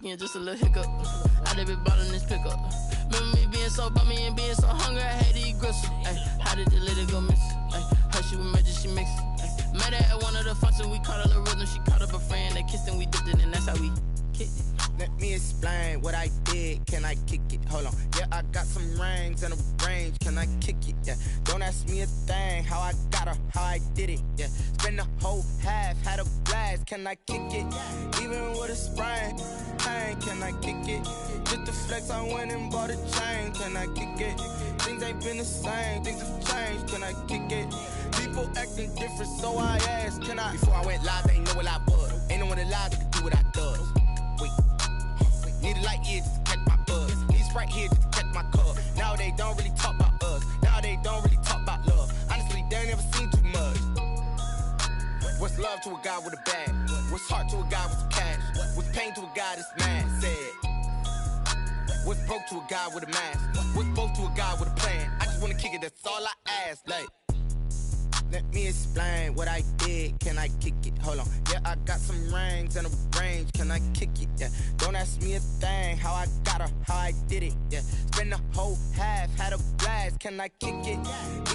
Yeah, just a little hiccup. I done been ballin' this pickup. Remember me being so bummy and being so hungry, I had to eat gristle. Ay, how did the lady go miss? Ay, her she was magic, she mixed. Ay, met her at one of the functions, we caught a little rhythm. She caught up a friend, they kissed and we dipped it, and that's how we kicked it. Let me explain what I did, can I kick it? Hold on, yeah, I got some rings and a range, can I kick it? Yeah, don't ask me a thing, how I got her, how I did it. Yeah, spend the whole half, had a blast, can I kick it? Even with a sprain, pain, can I kick it? Just the flex, I went and bought a chain, can I kick it? Things ain't been the same, things have changed, can I kick it? People acting different, so I asked, can I? Before I went live, they ain't know what I was. Ain't no one alive that could do what I does. Wait. Need a light here just to catch my buzz. Need Sprite here just to catch my cup. Now they don't really talk about us. Now they don't really talk about love. Honestly, they ain't never seen too much. What's love to a guy with a bag? What's heart to a guy with some cash? What's pain to a guy that's mad? Said. What's broke to a guy with a mask? What's broke to a guy with a plan? I just wanna kick it, that's all I ask. Like, let me explain what I did, can I kick it? Hold on, yeah, I got some rings and a range, can I kick it? Yeah, don't ask me a thing, how I got her, how I did it. Yeah, spend the whole half, had a blast, can I kick it?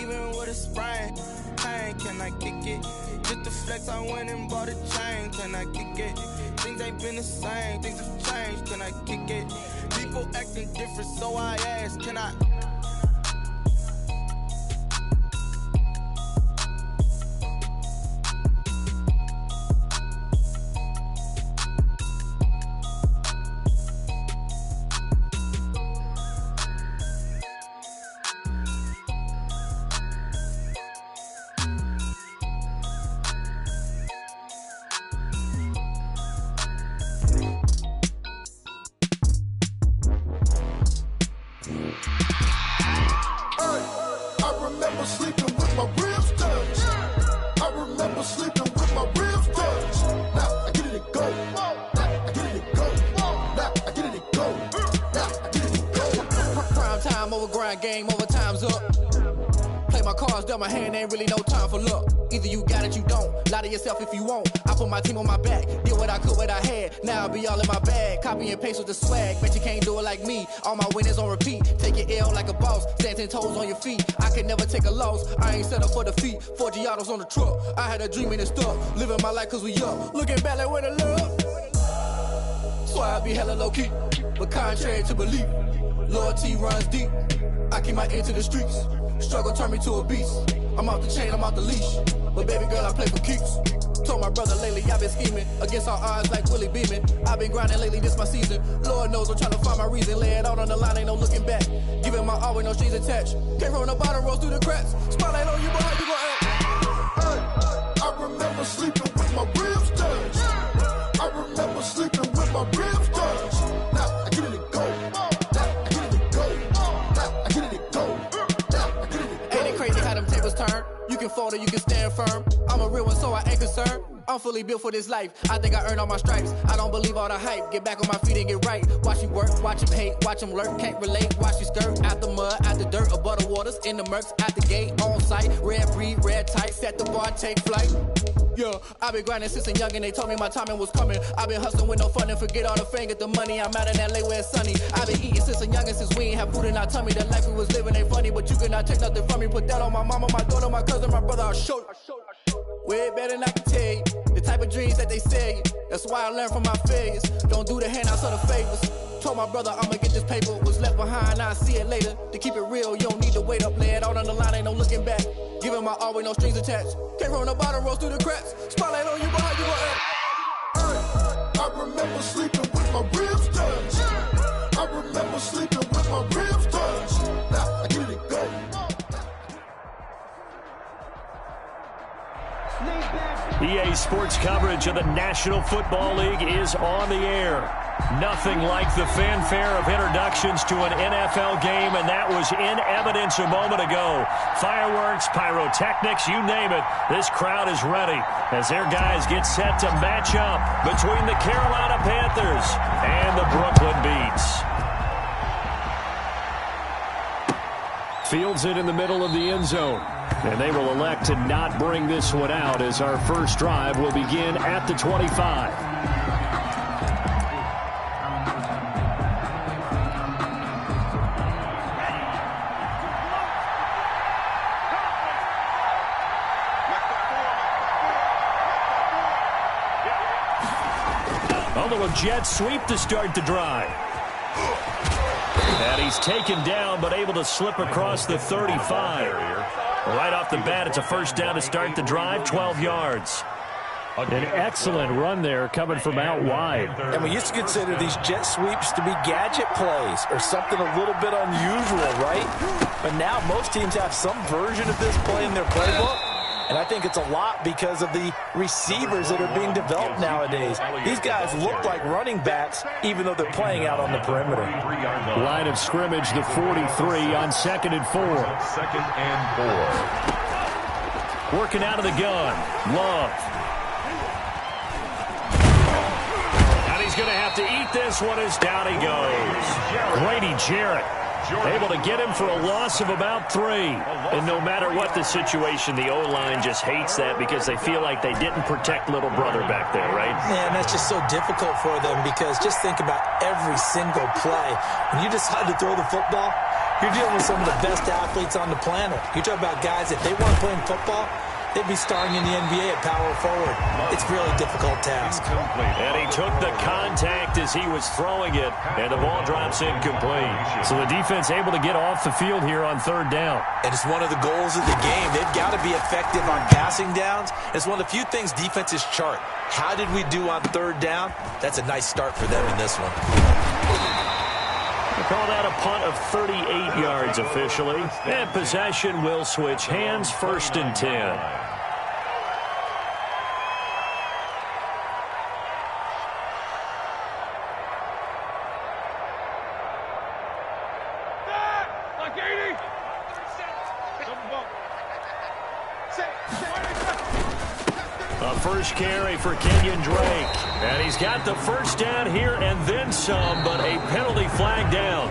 Even with a sprain, pain, can I kick it? Just the flex, I went and bought a chain, can I kick it? Things ain't been the same, things have changed, can I kick it? People acting different, so I ask, can I? Game over, time's up. Play my cards dealt my hand, ain't really no time for luck. Either you got it, you don't. Lie to yourself if you won't. I put my team on my back, did what I could, what I had. Now I'll be all in my bag, copy and paste with the swag. Bet you can't do it like me. All my winners on repeat. Take your L like a boss, stand 10 toes on your feet. I can never take a loss, I ain't set up for defeat. 4 Giottos on the truck, I had a dream and it stuck. Living my life cause we young, looking back like where the love. So I be hella low key, but contrary to belief, loyalty runs deep. I keep my ear to the streets. Struggle turned me to a beast. I'm off the chain, I'm off the leash. But baby girl, I play for keeps. Told my brother lately, I've been scheming against all odds like Willie Beeman. I've been grinding lately, this my season. Lord knows I'm trying to find my reason. Lay it out on the line, ain't no looking back. Giving my all with no strings attached. Came from the bottom, rose through the cracks. Spotlight on you, boy, how you gon' act? Hey, I remember sleeping with my ribs touched. I remember sleeping with my ribs touched. Now I get it and go. You can fold or you can stand firm. I'm a real one, so I ain't concerned. I'm fully built for this life. I think I earned all my stripes. I don't believe all the hype. Get back on my feet and get right. Watch you work, watch him hate, watch him lurk. Can't relate, watch you skirt. Out the mud, out the dirt, above the waters, in the murks, out the gate, on site. Red breed, red tight, set the bar, take flight. Yeah, I've been grinding since a young and they told me my timing was coming. I've been hustling with no fun and forget all the fame, get the money. I'm out in LA where it's sunny. I've been eating since a young and since we ain't have food in our tummy. The life we was living ain't funny, but you cannot take nothing from me. Put that on my mama, my daughter, my cousin, my brother, I'll show you. Way better than I can tell you. The type of dreams that they sell you. That's why I learned from my failures. Don't do the handouts or the favors. Told my brother I'ma get this paper. Was left behind, I'll see it later. To keep it real, you don't need to wait up. Lay it out on the line, ain't no looking back. Giving my all with no strings attached. Came from the bottom, rose through the cracks. Spotlight on you, boy, how you gon' act? Hey, I remember sleeping with my ribs touched. I remember sleeping with my ribs touched. Now I get it and go. EA Sports coverage of the National Football League is on the air. Nothing like the fanfare of introductions to an NFL game, and that was in evidence a moment ago. Fireworks, pyrotechnics, you name it. This crowd is ready as their guys get set to match up between the Carolina Panthers and the Brooklyn Beats. Fields it in the middle of the end zone. And they will elect to not bring this one out as our first drive will begin at the 25. jet sweep to start the drive. And he's taken down, but able to slip across the 35. Right off the bat, it's a first down to start the drive, 12 yards. An excellent run there coming from out wide. And we used to consider these jet sweeps to be gadget plays or something a little bit unusual, right? But now most teams have some version of this play in their playbook. And I think it's a lot because of the receivers that are being developed nowadays. These guys look like running backs, even though they're playing out on the perimeter. Line of scrimmage, the 43 on 2nd and 4. 2nd and 4. Working out of the gun. Love. And he's going to have to eat this one as down he goes. Grady Jarrett. Able to get him for a loss of about 3. And no matter what the situation, the O-line just hates that because they feel like they didn't protect little brother back there, right? Man, that's just so difficult for them because just think about every single play. When you decide to throw the football, you're dealing with some of the best athletes on the planet. You talk about guys, if they weren't playing football, they'd be starring in the NBA at power forward. It's a really difficult task. And he took the contact as he was throwing it, and the ball drops incomplete. So the defense able to get off the field here on 3rd down. And it's one of the goals of the game. They've got to be effective on passing downs. It's one of the few things defenses chart. How did we do on 3rd down? That's a nice start for them in this one. They call that a punt of 38 yards officially. And possession will switch hands, 1st and 10. First carry for Kenyon Drake. And he's got the first down here and then some, but a penalty flag down.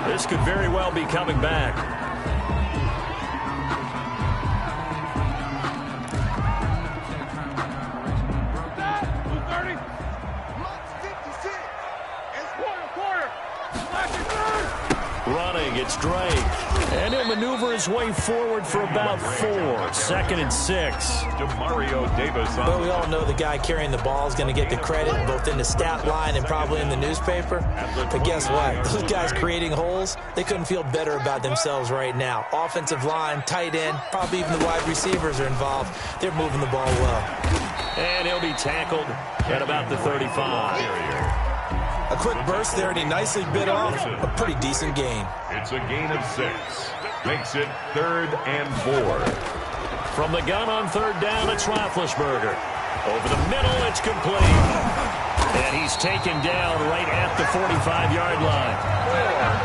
This could very well be coming back. Running, it's Drake. And he'll maneuver his way forward for about 4. 2nd and 6. But we all know the guy carrying the ball is going to get the credit both in the stat line and probably in the newspaper. But guess what? Those guys creating holes, they couldn't feel better about themselves right now. Offensive line, tight end, probably even the wide receivers are involved. They're moving the ball well. And he'll be tackled at about the 35. A quick burst there, and he nicely bit off a pretty decent gain. It's a gain of 6. Makes it 3rd and 4. From the gun on 3rd down, it's Roethlisberger. Over the middle, it's complete. And he's taken down right at the 45-yard line.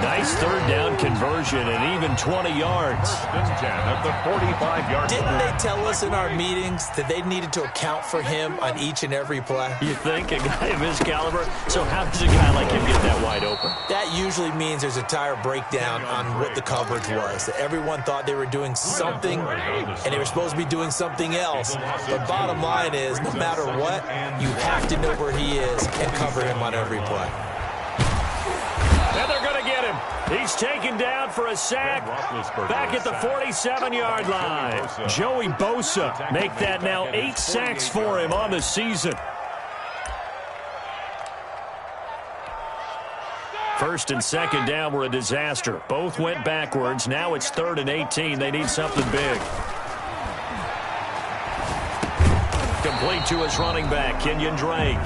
Nice 3rd down conversion and even 20 yards. At the 45-yard Didn't they tell us in our meetings that they needed to account for him on each and every play? You think? A guy of his caliber? So how does a guy like him get that wide open? That usually means there's a tire breakdown on what the coverage was. That everyone thought they were doing something, and they were supposed to be doing something else. But bottom line is, no matter what, you have to know where he is and cover him on every play. And they're going to get him. He's taken down for a sack back at the 47-yard line. Joey Bosa make that now 8 sacks for him on the season. 1st and 2nd down were a disaster. Both went backwards. Now it's 3rd and 18. They need something big. Complete to his running back, Kenyon Drake.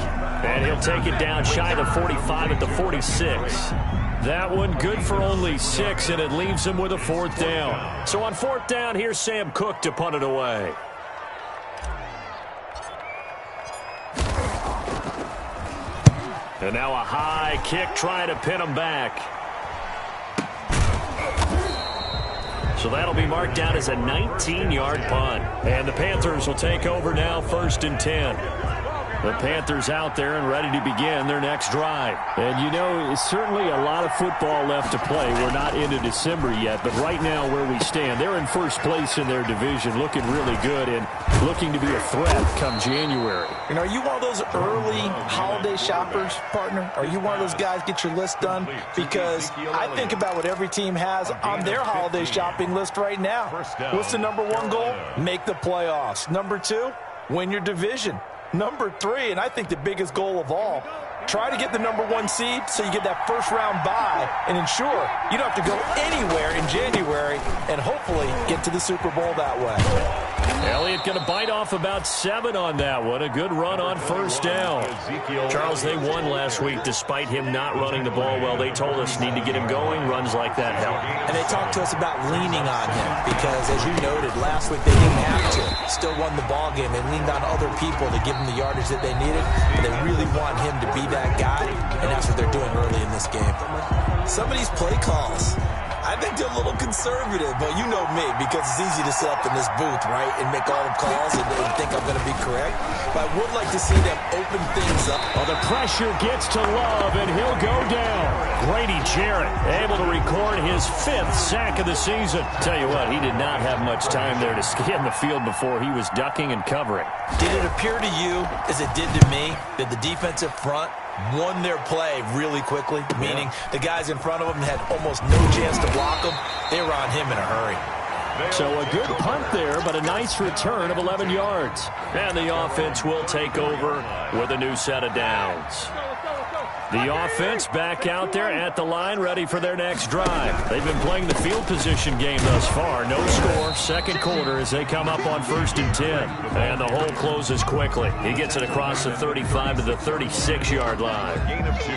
And he'll take it down shy of 45 at the 46. That one good for only 6, and it leaves him with a 4th down. So on 4th down, here's Sam Cook to punt it away. And now a high kick trying to pin him back. So that'll be marked down as a 19-yard punt. And the Panthers will take over now, 1st and 10. The Panthers out there and ready to begin their next drive. And, you know, certainly a lot of football left to play. We're not into December yet, but right now where we stand, they're in 1st place in their division, looking really good and looking to be a threat come January. You know, are you one of those early holiday shoppers, partner? Are you one of those guys get your list done? Because I think about what every team has on their holiday shopping list right now. What's the #1 goal? Make the playoffs. #2, win your division. #3, and I think the biggest goal of all, Try to get the #1 seed so you get that first-round bye and ensure you don't have to go anywhere in January and hopefully get to the Super Bowl that way. Elliott going to bite off about 7 on that one. A good run on first down. Charles, they won last week despite him not running the ball well. They told us need to get him going. Runs like that help. And they talked to us about leaning on him because, as you noted, last week they didn't have to. Still won the ball game. They leaned on other people to give them the yardage that they needed. But they really want him to be that guy, and that's what they're doing early in this game. Some of these play calls, I think they're a little conservative, but you know me, because it's easy to sit up in this booth, right, and make all the calls and think I'm going to be correct. But I would like to see them open things up. Well, the pressure gets to Love, and he'll go down. Grady Jarrett able to record his 5th sack of the season. Tell you what, he did not have much time there to scan the field before he was ducking and covering. Did it appear to you, as it did to me, that the defensive front won their play really quickly, meaning the guys in front of them had almost no chance to block them? They were on him in a hurry. So a good punt there, but a nice return of 11 yards. And the offense will take over with a new set of downs. The offense back out there at the line, ready for their next drive. They've been playing the field position game thus far. No score, second quarter as they come up on 1st and 10. And the hole closes quickly. He gets it across the 35 to the 36-yard line. Gain of 2.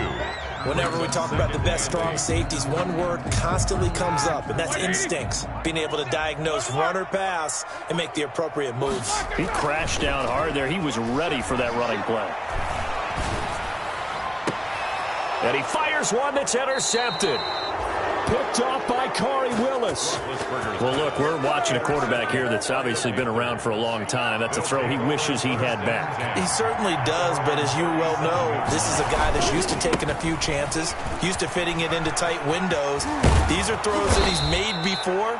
Whenever we talk about the best strong safeties, one word constantly comes up, and that's instincts. Being able to diagnose run or pass and make the appropriate moves. He crashed down hard there. He was ready for that running play. And he fires one that's intercepted. Picked off by Corey Willis. Well, look, we're watching a quarterback here that's obviously been around for a long time. That's a throw he wishes he had back. He certainly does, but as you well know, this is a guy that's used to taking a few chances, used to fitting it into tight windows. These are throws that he's made before.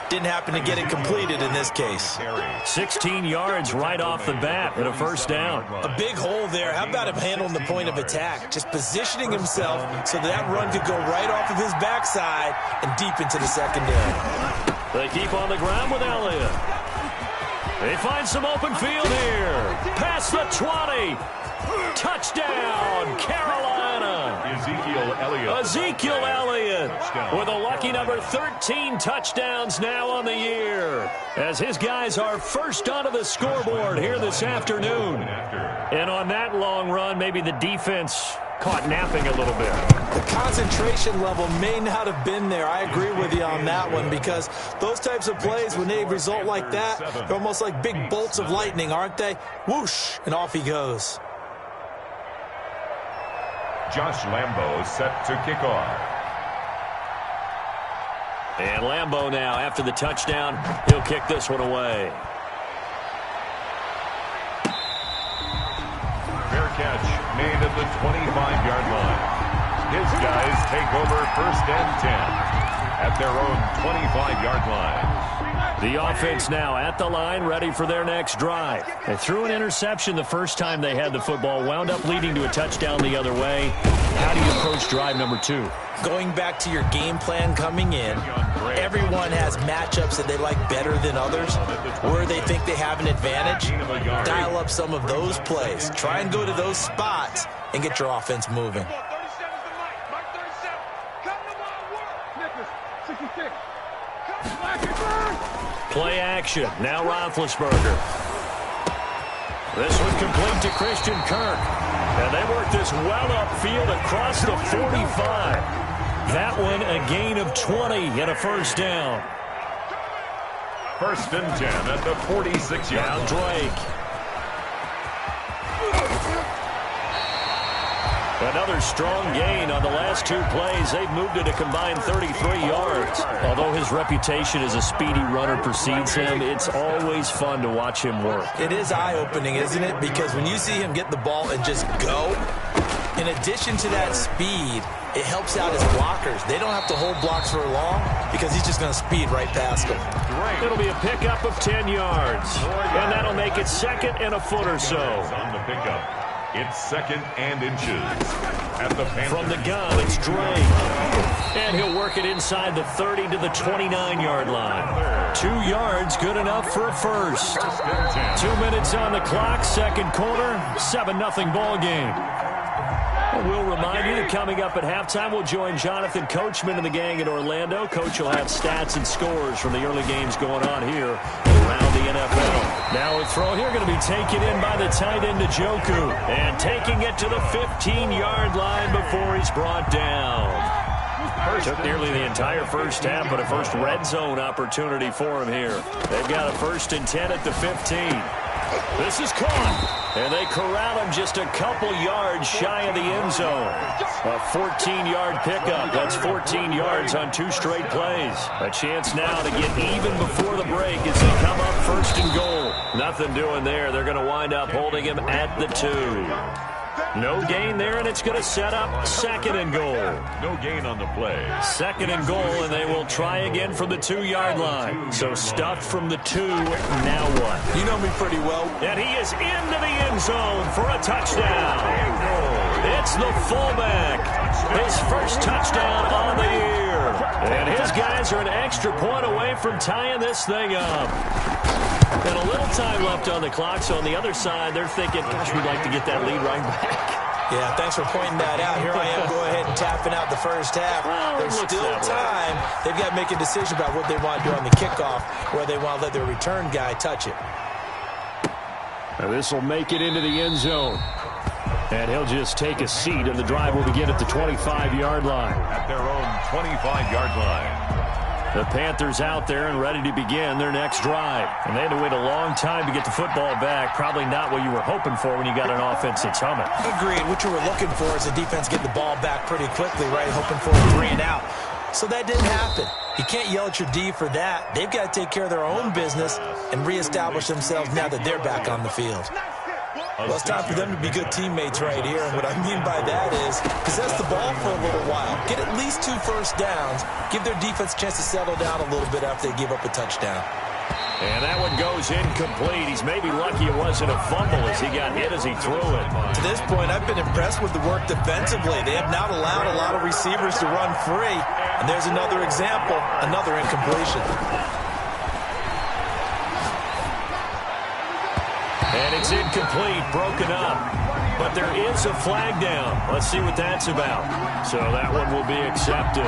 Didn't happen to get it completed in this case. 16 yards right off the bat and a first down. A big hole there. How about him handling the point of attack? Just positioning himself so that run could go right off of his backside and deep into the secondary. They keep on the ground with Elliott. They find some open field here. Past the 20. Touchdown, Carolina. Ezekiel Elliott with a lucky number 13 touchdowns now on the year as his guys are first onto the scoreboard here this afternoon. And on that long run, maybe the defense caught napping a little bit. The concentration level may not have been there. I agree with you on that one because those types of plays, when they result like that, they're almost like big bolts of lightning, aren't they? Whoosh, and off he goes. Josh Lambo set to kick off. And Lambo now, after the touchdown, he'll kick this one away. Fair catch made at the 25-yard line. His guys take over 1st and 10 at their own 25-yard line. The offense now at the line, ready for their next drive. They threw an interception the first time they had the football, wound up leading to a touchdown the other way. How do you approach drive number 2? Going back to your game plan coming in, everyone has matchups that they like better than others, where they think they have an advantage. Dial up some of those plays. Try and go to those spots and get your offense moving. Play action. Now Roethlisberger. This one complete to Christian Kirk. And they work this well upfield across the 45. That one a gain of 20 and a first down. 1st and 10 at the 46-yard line. Now Drake. Another strong gain on the last 2 plays. They've moved it a combined 33 yards. Although his reputation as a speedy runner precedes him, it's always fun to watch him work. It is eye-opening, isn't it? Because when you see him get the ball and just go, in addition to that speed, it helps out his blockers. They don't have to hold blocks for long because he's just going to speed right past them. It'll be a pickup of 10 yards. And that'll make it 2nd and a foot or so. On the pickup. It's 2nd and inches. At the Panthers. From the gun, it's Drake. And he'll work it inside the 30 to the 29-yard line. 2 yards, good enough for a first. 2 minutes on the clock, second quarter, 7-0 ball game. We'll remind you that coming up at halftime, we'll join Jonathan Coachman and the gang in Orlando. Coach will have stats and scores from the early games going on here around the NFL. Now a throw here going to be taken in by the tight end Njoku. And taking it to the 15-yard line before he's brought down. Took nearly the entire first half, but a first red zone opportunity for him here. They've got a 1st and 10 at the 15. This is caught, and they corral him just a couple yards shy of the end zone. A 14-yard pickup. That's 14 yards on 2 straight plays. A chance now to get even before the break as they come up 1st and goal. Nothing doing there. They're going to wind up holding him at the 2. No gain there, and it's going to set up 2nd and goal. No gain on the play. 2nd and goal, and they will try again from the 2-yard line. So stuffed from the 2, now what? You know me pretty well. And he is into the end zone for a touchdown. It's the fullback. His first touchdown on the year. And his guys are an extra point away from tying this thing up. And a little time left on the clock, so on the other side, they're thinking, gosh, we'd like to get that lead right back. Yeah, thanks for pointing that out. Here I am, go ahead and tapping out the first half. There's still time. They've got to make a decision about what they want to do on the kickoff, where they want to let their return guy touch it. Now this will make it into the end zone. And he'll just take a seat, and the drive will begin at the 25-yard line. At their own 25-yard line. The Panthers out there and ready to begin their next drive. And they had to wait a long time to get the football back. Probably not what you were hoping for when you got an offense that's humming. Agreed. What you were looking for is the defense getting the ball back pretty quickly, right? Hoping for a 3 and out. So that didn't happen. You can't yell at your D for that. They've got to take care of their own business and reestablish themselves now that they're back on the field. Well, it's time for them to be good teammates right here. And what I mean by that is possess the ball for a little while. Get at least 2 first downs. Give their defense a chance to settle down a little bit after they give up a touchdown. And that one goes incomplete. He's maybe lucky it wasn't a fumble as he got hit as he threw it. To this point, I've been impressed with the work defensively. They have not allowed a lot of receivers to run free. And there's another example, another incompletion. And it's incomplete, broken up. But there is a flag down. Let's see what that's about. So that one will be accepted.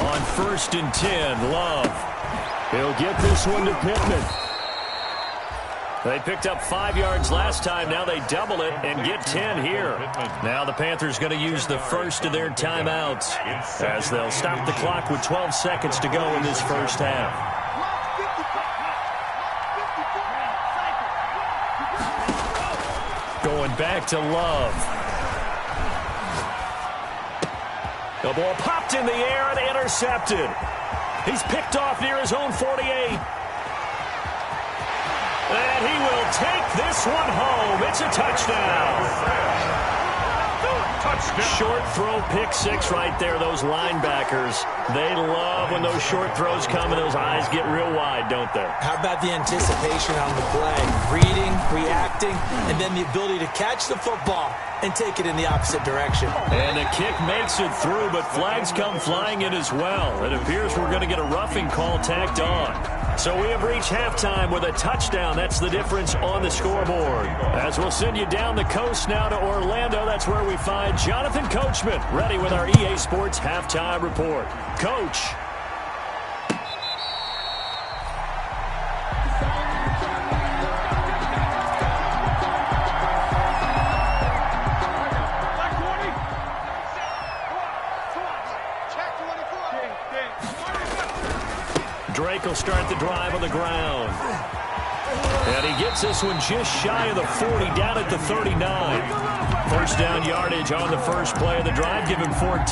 On 1st and 10, Love. He'll get this one to Pittman. They picked up 5 yards last time. Now they double it and get 10 here. Now the Panthers going to use the first of their timeouts as they'll stop the clock with 12 seconds to go in this first half. Going back to Love. The ball popped in the air and intercepted. He's picked off near his own 48. And he will take this one home. It's a touchdown. Short throw, pick 6 right there. Those linebackers, they love when those short throws come and those eyes get real wide, don't they? How about the anticipation on the play? Reading, reacting, and then the ability to catch the football and take it in the opposite direction. And the kick makes it through, but flags come flying in as well. It appears we're going to get a roughing call tacked on. So we have reached halftime with a touchdown. That's the difference on the scoreboard. As we'll send you down the coast now to Orlando, that's where we find Jonathan Coachman, ready with our EA Sports Halftime Report. Coach. Drake will start the drive on the ground. And he gets this one just shy of the 40, down at the 39. First down yardage on the first play of the drive, give him 14.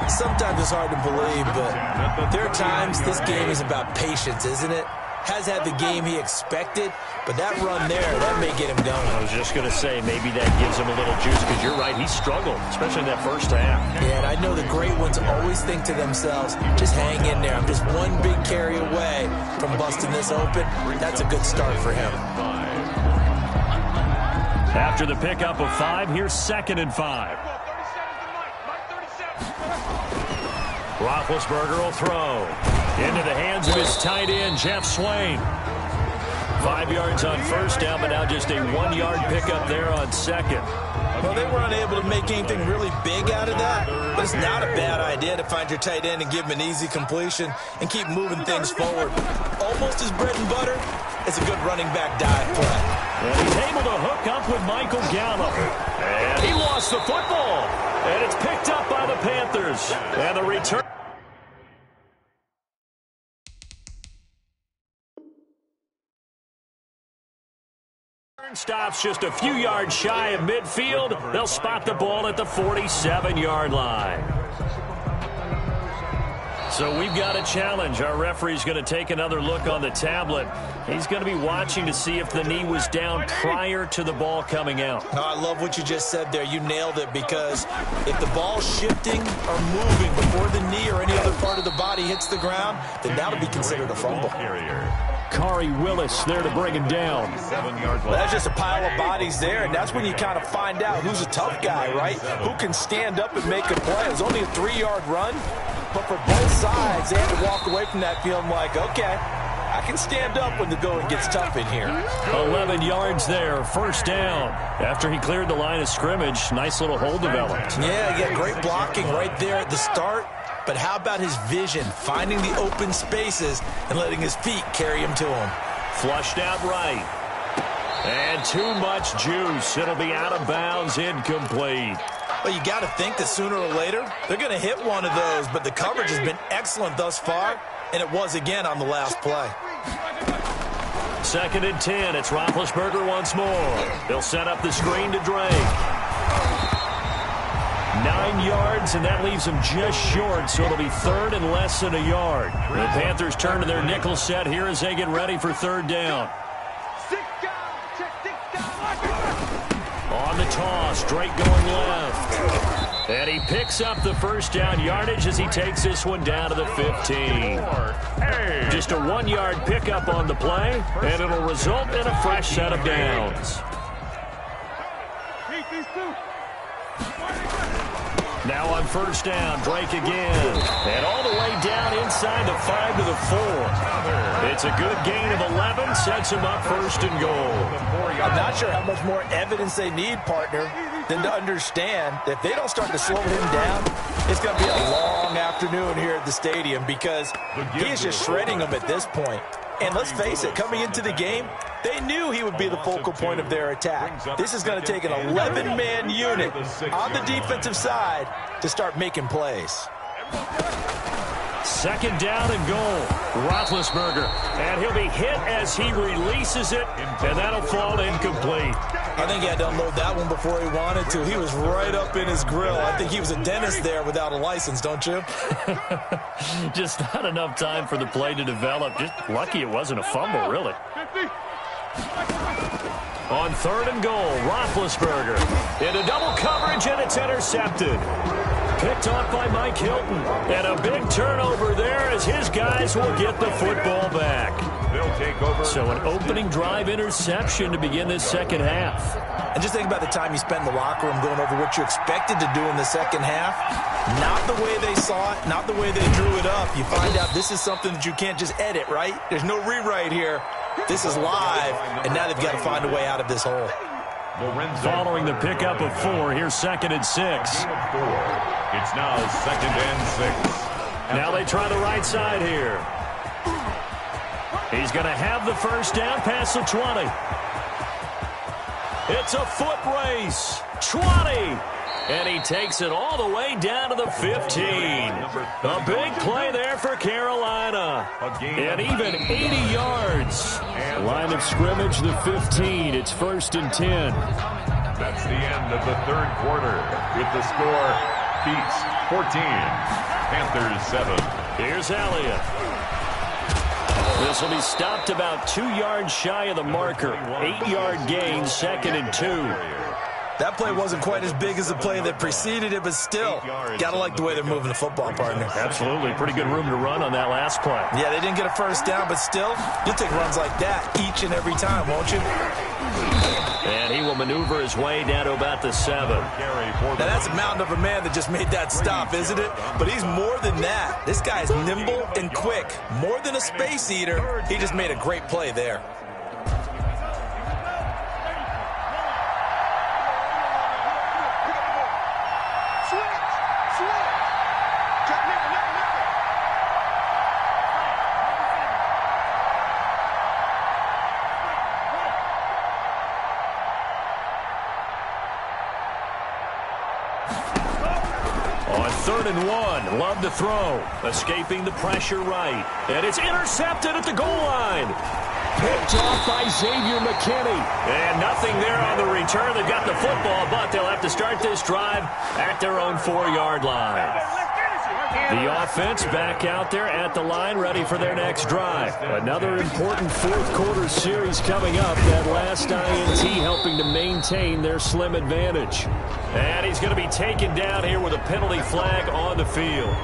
Sometimes it's hard to believe, but there are times this game is about patience, isn't it? Has had the game he expected, but that run there, that may get him going. I was just going to say, maybe that gives him a little juice, because you're right, he struggled, especially in that first half. Yeah, and I know the great ones always think to themselves, just hang in there. I'm just one big carry away from busting this open. That's a good start for him. After the pickup of 5, here's 2nd and 5. Roethlisberger will throw. Into the hands of his tight end, Jeff Swain. 5 yards on first down, but now just a 1-yard pickup there on second. Well, they were unable to make anything really big out of that, but it's not a bad idea to find your tight end and give him an easy completion and keep moving things forward. Almost his bread and butter. It's a good running back dive play. And he's able to hook up with Michael Gallup. And he lost the football. And it's picked up by the Panthers. And the return. Stops just a few yards shy of midfield. They'll spot the ball at the 47-yard line. So we've got a challenge. Our referee's going to take another look on the tablet. He's going to be watching to see if the knee was down prior to the ball coming out. No, I love what you just said there. You nailed it, because if the ball's shifting or moving before the knee or any other part of the body hits the ground, then that'll be considered a fumble. Kari Willis there to bring him down. Well, that's just a pile of bodies there, and that's when you kind of find out who's a tough guy, right? Who can stand up and make a play. It was only a 3-yard run, but for both sides, they had to walk away from that feeling like, okay, I can stand up when the going gets tough in here. 11 yards there, first down. After he cleared the line of scrimmage, nice little hole developed. Yeah, great blocking right there at the start. But how about his vision, finding the open spaces and letting his feet carry him to him? Flushed out right. And too much juice. It'll be out of bounds, incomplete. Well, you got to think that sooner or later they're going to hit one of those, but the coverage has been excellent thus far, and it was again on the last play. 2nd and 10. It's Roethlisberger once more. They'll set up the screen to Drake. 9 yards, and that leaves him just short, so it'll be 3rd and less than a yard. The Panthers turn to their nickel set here as they get ready for 3rd down. On the toss, Drake going left. And he picks up the first down yardage as he takes this one down to the 15. Just a 1-yard pickup on the play, and it'll result in a fresh set of downs. Now on first down, Drake again. And all the way down inside the 5 to the 4. It's a good gain of 11, sets him up 1st and goal. I'm not sure how much more evidence they need, partner, than to understand that if they don't start to slow him down, it's going to be a long afternoon here at the stadium, because he is just shredding them at this point. And let's face it, coming into the game, they knew he would be the focal point of their attack. This is going to take an 11-man unit on the defensive side to start making plays. 2nd down and goal. Roethlisberger. And he'll be hit as he releases it, and that'll fall incomplete. I think he had to unload that one before he wanted to. He was right up in his grill. I think he was a dentist there without a license, don't you? Just not enough time for the play to develop. Just lucky it wasn't a fumble, really. On 3rd and goal, Roethlisberger into double coverage, and it's intercepted. Picked off by Mike Hilton. And a big turnover there as his guys will get the football back. They'll take over. So an opening drive interception to begin this second half. And just think about the time you spent in the locker room going over what you expected to do in the second half. Not the way they saw it, not the way they drew it up. You find out this is something that you can't just edit, right? There's no rewrite here. This is live, and now they've got to find a way out of this hole. Following the pickup of 4, here's 2nd and 6. It's now 2nd and 6. Now they try the right side here. He's going to have the first down past the 20. It's a foot race. 20. And he takes it all the way down to the 15. A big play there for Carolina. And even 80 yards. Line of scrimmage, the 15. It's 1st and 10. That's the end of the 3rd quarter with the score Beats 14, Panthers 7. Here's Elliott. This will be stopped about 2 yards shy of the marker. 8-yard gain, 2nd and 2. That play wasn't quite as big as the play that preceded it, but still, got to like the way they're moving the football, partner. Absolutely. Pretty good room to run on that last play. Yeah, they didn't get a first down, but still, you'll take runs like that each and every time, won't you? And he will maneuver his way down to about the 7. Now, that's a mountain of a man that just made that stop, isn't it? But he's more than that. This guy is nimble and quick. More than a space eater, he just made a great play there. On 3rd and 1, Love to throw. Escaping the pressure right. And it's intercepted at the goal line. Picked off by Xavier McKinney. And nothing there on the return. They've got the football, but they'll have to start this drive at their own 4-yard line. The offense back out there at the line, ready for their next drive. Another important fourth-quarter series coming up. That last INT helping to maintain their slim advantage. And he's going to be taken down here with a penalty flag on the field.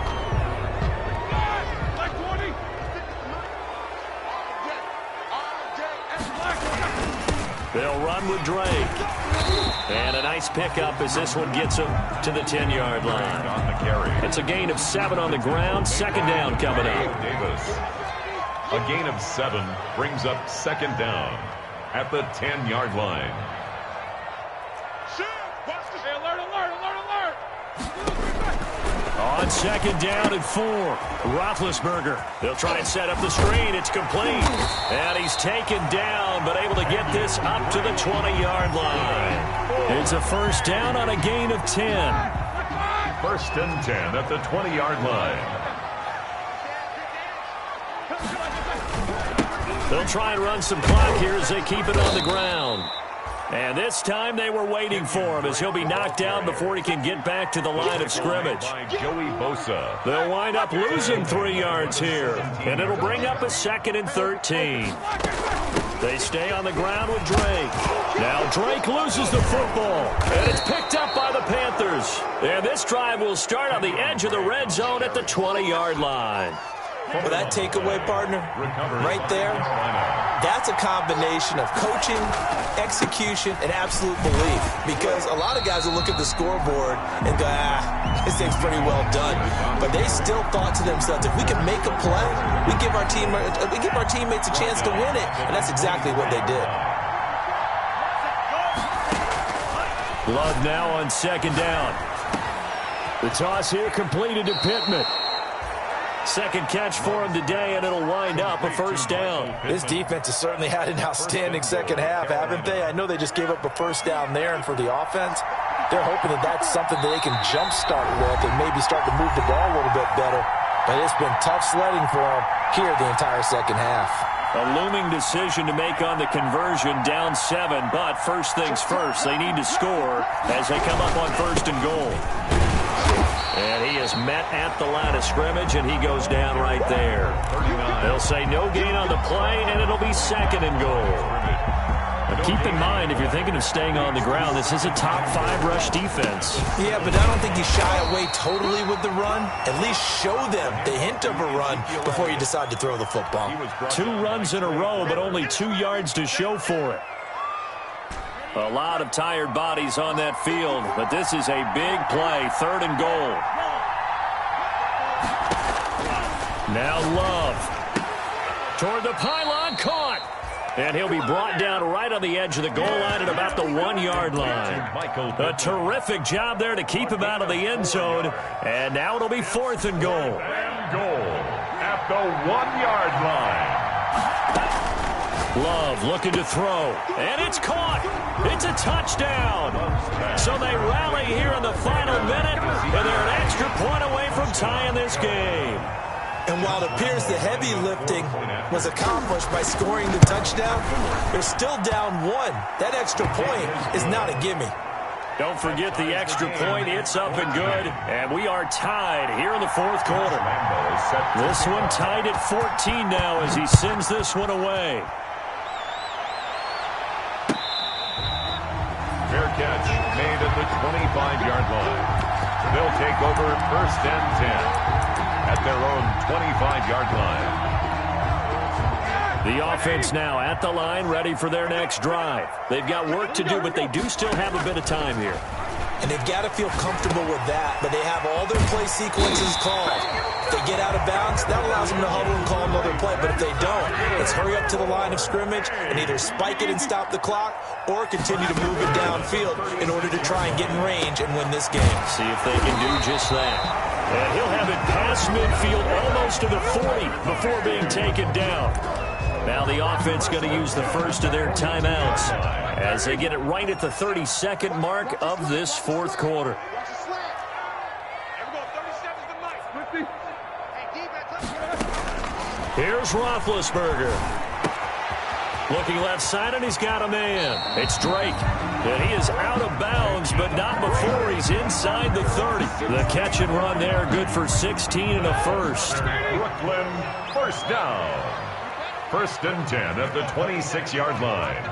They'll run with Drake. And a nice pickup as this one gets him to the 10-yard line. It's a gain of 7 on the ground. 2nd down coming up. Davis. A gain of 7 brings up 2nd down at the 10-yard line. On 2nd down and 4, Roethlisberger. They'll try and set up the screen. It's complete. And he's taken down, but able to get this up to the 20-yard line. It's a 1st down on a gain of 10. 1st and 10 at the 20-yard line. They'll try and run some clock here as they keep it on the ground. And this time they were waiting for him as he'll be knocked down before he can get back to the line of scrimmage. Joey Bosa. They'll wind up losing 3 yards here, and it'll bring up a 2nd and 13. They stay on the ground with Drake. Now Drake loses the football, and it's picked up by the Panthers. And this drive will start on the edge of the red zone at the 20-yard line. Well, that takeaway, partner, right there, that's a combination of coaching, execution, and absolute belief. Because a lot of guys will look at the scoreboard and go, this thing's pretty well done. But they still thought to themselves, if we can make a play, we give our teammates a chance to win it. And that's exactly what they did. Love now on 2nd down. The toss here completed to Pittman. 2nd catch for him today, and it'll wind up a 1st down. This defense has certainly had an outstanding 2nd half, haven't they? I know they just gave up a 1st down there, and for the offense, they're hoping that that's something that they can jumpstart with and maybe start to move the ball a little bit better. But it's been tough sledding for them here the entire 2nd half. A looming decision to make on the conversion, down 7, but first things first, they need to score as they come up on 1st and goal. And he is met at the line of scrimmage, and he goes down right there. They'll say no gain on the play, and it'll be 2nd and goal. But keep in mind, if you're thinking of staying on the ground, this is a top 5 rush defense. Yeah, but I don't think you shy away totally with the run. At least show them the hint of a run before you decide to throw the football. 2 runs in a row, but only 2 yards to show for it. A lot of tired bodies on that field, but this is a big play, 3rd and goal. Now Love. Toward the pylon, caught. And he'll be brought down right on the edge of the goal line at about the 1-yard line. A terrific job there to keep him out of the end zone. And now it'll be 4th and goal. And goal at the 1-yard line. Love looking to throw, and it's caught. It's a touchdown. So they rally here in the final minute, and they're an extra point away from tying this game. And while it appears the heavy lifting was accomplished by scoring the touchdown, they're still down 1. That extra point is not a gimme. Don't forget the extra point. It's up and good, and we are tied here in the 4th quarter. This one tied at 14 now as he sends this one away. Fair catch made at the 25-yard line. They'll take over first and 10 at their own 25-yard line. The offense now at the line, ready for their next drive. They've got work to do, but they do still have a bit of time here. And they've got to feel comfortable with that, but they have all their play sequences called. If they get out of bounds, that allows them to huddle and call another play. But if they don't, let's hurry up to the line of scrimmage and either spike it and stop the clock or continue to move it downfield in order to try and get in range and win this game. See if they can do just that. And he'll have it past midfield almost to the 40 before being taken down. Now the offense going to use the first of their timeouts as they get it right at the 32nd mark of this fourth quarter. Here's Roethlisberger. Looking left side, and he's got a man. It's Drake. And he is out of bounds, but not before he's inside the 30. The catch and run there, good for 16 and a first. Brooklyn, first down. First and 10 at the 26-yard line.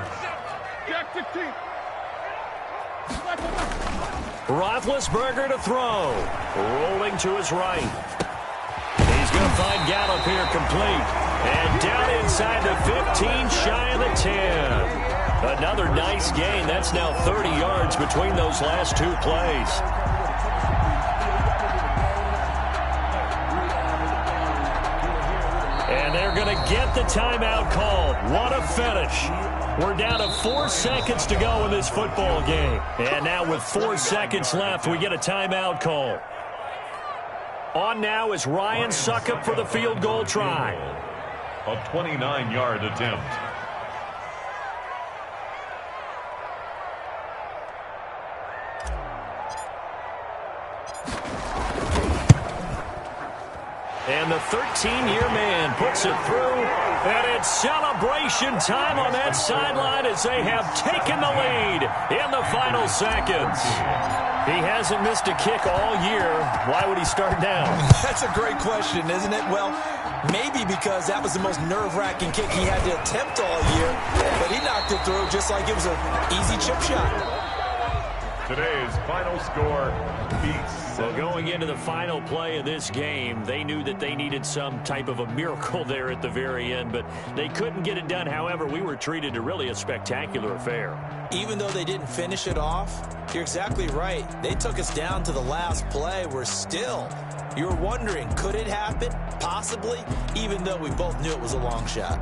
Roethlisberger to throw. Rolling to his right. He's going to find Gallup here complete. And down inside the 15, shy of the 10. Another nice gain. That's now 30 yards between those last two plays. And they're going to get the timeout called. What a finish. We're down to 4 seconds to go in this football game. And now with 4 seconds left, we get a timeout call. On now is Ryan Succop for the field goal try. A 29-yard attempt. And the 13-year man puts it through. And it's celebration time on that sideline as they have taken the lead in the final seconds. He hasn't missed a kick all year. Why would he start now? That's a great question, isn't it? Well, maybe because that was the most nerve-wracking kick he had to attempt all year. But he knocked it through just like it was an easy chip shot. Today's final score beats. So going into the final play of this game, they knew that they needed some type of a miracle there at the very end, but they couldn't get it done. However, we were treated to really a spectacular affair. Even though they didn't finish it off, you're exactly right. They took us down to the last play. We're still, you're wondering, could it happen? Possibly, even though we both knew it was a long shot.